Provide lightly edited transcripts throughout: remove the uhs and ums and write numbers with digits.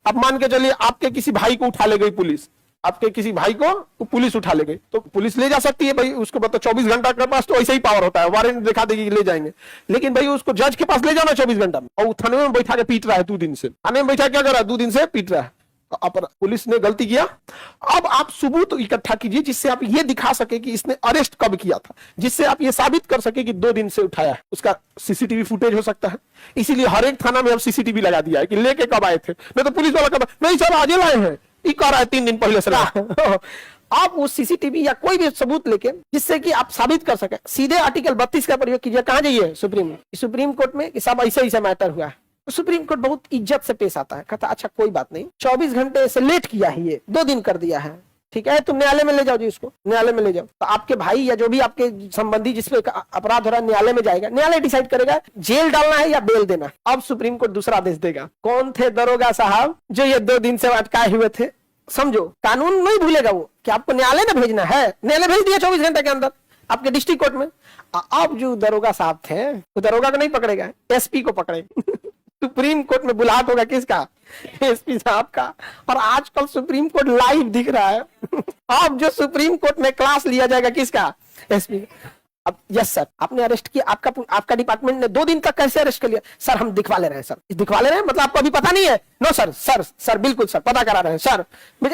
अब मान के चलिए आपके किसी भाई को उठा ले गई पुलिस, आपके किसी भाई को पुलिस उठा ले गई, तो पुलिस ले जा सकती है भाई, उसको मतलब 24 घंटा के पास तो ऐसे ही पावर होता है, वारंट दिखा देगी कि ले जाएंगे। लेकिन भाई उसको जज के पास ले जाना 24 घंटा में, और वो थाने में बैठा के पीट रहा है 2 दिन से, थाने में बैठा क्या कर रहा है 2 दिन से पीट रहा है। अब पुलिस ने गलती किया, अब आप सबूत इकट्ठा कीजिए जिससे आप ये दिखा सके कि इसने अरेस्ट कब किया था, जिससे आप ये साबित कर सके कि 2 दिन से उठाया है। उसका सीसीटीवी फुटेज हो सकता है, इसीलिए हर एक थाना में अब सीसीटीवी लगा दिया है कि लेके कब आए थे। नहीं तो पुलिस वाला कहता नहीं सर आज लाए हैं, ये कह रहा है 3 दिन पहले से लाए। आप उस सीसीटीवी या कोई भी सबूत लेके जिससे कि आप साबित कर सके, सीधे आर्टिकल 32 का प्रयोग कीजिए। कहां जाइए? सुप्रीम कोर्ट में कि सब ऐसे ऐसे मैटर हुआ है। तो सुप्रीम कोर्ट बहुत इज्जत से पेश आता है, कहता अच्छा कोई बात नहीं, 24 घंटे से लेट किया है, ये 2 दिन कर दिया है, ठीक है तुम न्यायालय में ले जाओ जी, इसको न्यायालय में ले जाओ। तो आपके भाई या जो भी आपके संबंधी जिसपे अपराध हो रहा है न्यायालय में जाएगा, न्यायालय डिसाइड करेगा जेल डालना है या बेल देना। अब सुप्रीम कोर्ट दूसरा आदेश देगा। कौन थे दरोगा साहब जो ये 2 दिन से अटकाए हुए थे? समझो कानून नहीं भूलेगा वो कि आपको न्यायालय में भेजना है, न्यायालय भेज दिया 24 घंटे के अंदर आपके डिस्ट्रिक्ट कोर्ट में। अब जो दरोगा साहब थे वो दरोगा को नहीं पकड़ेगा, एसपी को पकड़ेगा। सुप्रीम कोर्ट में बुलाहट होगा किसका? एसपी साहब का। और आजकल सुप्रीम कोर्ट लाइव दिख रहा है। अब जो सुप्रीम कोर्ट में क्लास लिया जाएगा किसका? एसपी। अब यस सर आपने अरेस्ट किया, आपका डिपार्टमेंट ने 2 दिन तक कैसे अरेस्ट कर लिया? सर हम दिखवा ले रहे हैं, सर दिखवा ले रहे हैं मतलब आपको अभी पता नहीं है? नो सर बिल्कुल सर पता करा रहे हैं सर।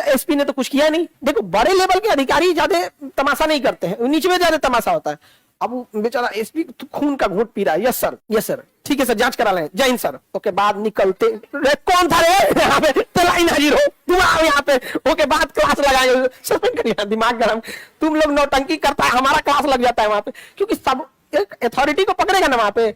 एसपी ने तो कुछ किया नहीं। देखो बड़े लेवल के अधिकारी ज्यादा तमाशा नहीं करते हैं, नीचे में ज्यादा तमाशा होता है। अब बेचारा एसपी खून का घूंट पी रहा है। यस सर ठीक है सर जांच करा लें, जय हिंद सर। ओके बाद निकलते कौन था रे यहाँ पे? तो लाइन हाजिर हो तुम आओ यहाँ पे। ओके बाद क्लास लगाए, सस्पेंड करिए, दिमाग गरम। तुम लोग नौटंकी करता है, हमारा क्लास लग जाता है वहां पे, क्योंकि सब एक अथॉरिटी को पकड़ेगा ना वहां पे।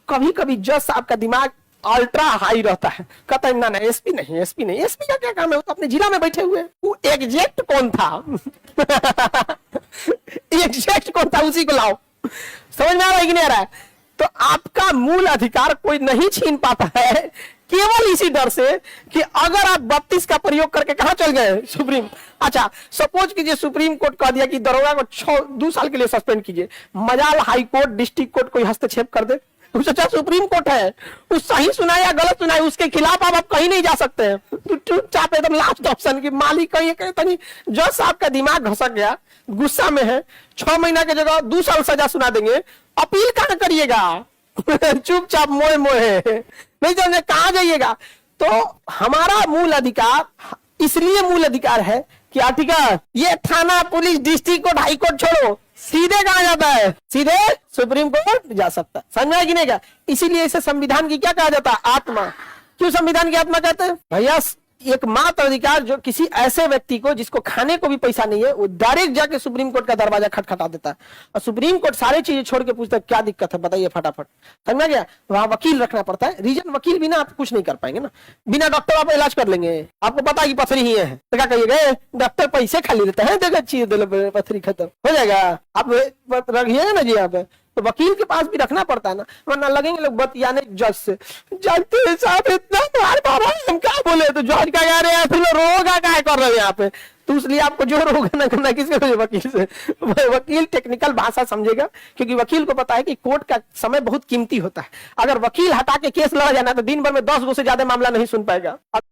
कभी कभी जज साहब का दिमाग अल्ट्रा हाई रहता है, कहता है ना एसपी नहीं, एसपी का क्या काम है, वो तो अपने जिला में बैठे हुए। वो एग्जैक्ट कौन था? एग्जैक्ट कौन था उसी को लाओ। समझ में आ रहा है कि नहीं आ रहा है? तो आपका मूल अधिकार कोई नहीं छीन पाता है, केवल इसी डर से कि अगर आप 32 का प्रयोग करके कहां चल गए? सुप्रीम। अच्छा सपोज कीजिए सुप्रीम कोर्ट कह दिया कि दरोगा को 2 साल के लिए सस्पेंड कीजिए, मजाल हाई कोर्ट डिस्ट्रिक्ट कोर्ट कोई हस्तक्षेप कर दे। सोचा सुप्रीम कोर्ट है, वो सही सुनाए या गलत सुनाए उसके खिलाफ आप कहीं नहीं जा सकते हैं। चुपचाप एकदम लास्ट ऑप्शन की मालिक कहीं कहीं जज साहब का दिमाग घसक गया, गुस्सा में है, 6 महीना की जगह 2 साल सजा सुना देंगे, अपील कहां करिएगा? चुपचाप मोए नहीं समझे कहां जाइएगा? तो हमारा मूल अधिकार इसलिए मूल अधिकार है कि आर्टिकल ये थाना police district court high court छोड़ो, सीधे कहा जाता है? सीधे सुप्रीम कोर्ट जा सकता है। समझ में कि नहीं का? इसीलिए इसे संविधान की क्या कहा जाता है? आत्मा। क्यों संविधान की आत्मा कहते हैं? भैया एक मात्र अधिकार जो किसी ऐसे व्यक्ति को जिसको खाने को भी पैसा नहीं है, वो डायरेक्ट जाके सुप्रीम कोर्ट का दरवाजा खटखटा देता है, और सुप्रीम कोर्ट सारी चीजें छोड़ के पूछता है क्या दिक्कत है बताइए फटाफट। समझ में गया? वहां वकील रखना पड़ता है, रीजन वकील बिना आप कुछ नहीं कर पाएंगे ना, बिना डॉक्टर आप इलाज कर लेंगे, आपको पता है कि पथरी ही है तो क्या कहिएगा? डॉक्टर पैसे खाली लेते हैं, देखो चीज पथरी खत्म हो जाएगा, आप रखिएगा ना जी यहाँ पे। तो वकील के पास भी रखना पड़ता है ना, वरना लगेंगे लोग बतियाने जज से, जानते हैं साहब इतना मार मारा हम क्या बोले, तो जज का कह रहे हैं फिर रोगा क्या कर रहे हैं यहाँ पे, तो इसलिए आपको जो रोगा ना करना किसके वकील से। वकील टेक्निकल भाषा समझेगा, क्योंकि वकील को पता है कि कोर्ट का समय बहुत कीमती होता है। अगर वकील हटा के केस लड़ा जाना तो दिन भर में 10 गो से ज्यादा मामला नहीं सुन पाएगा।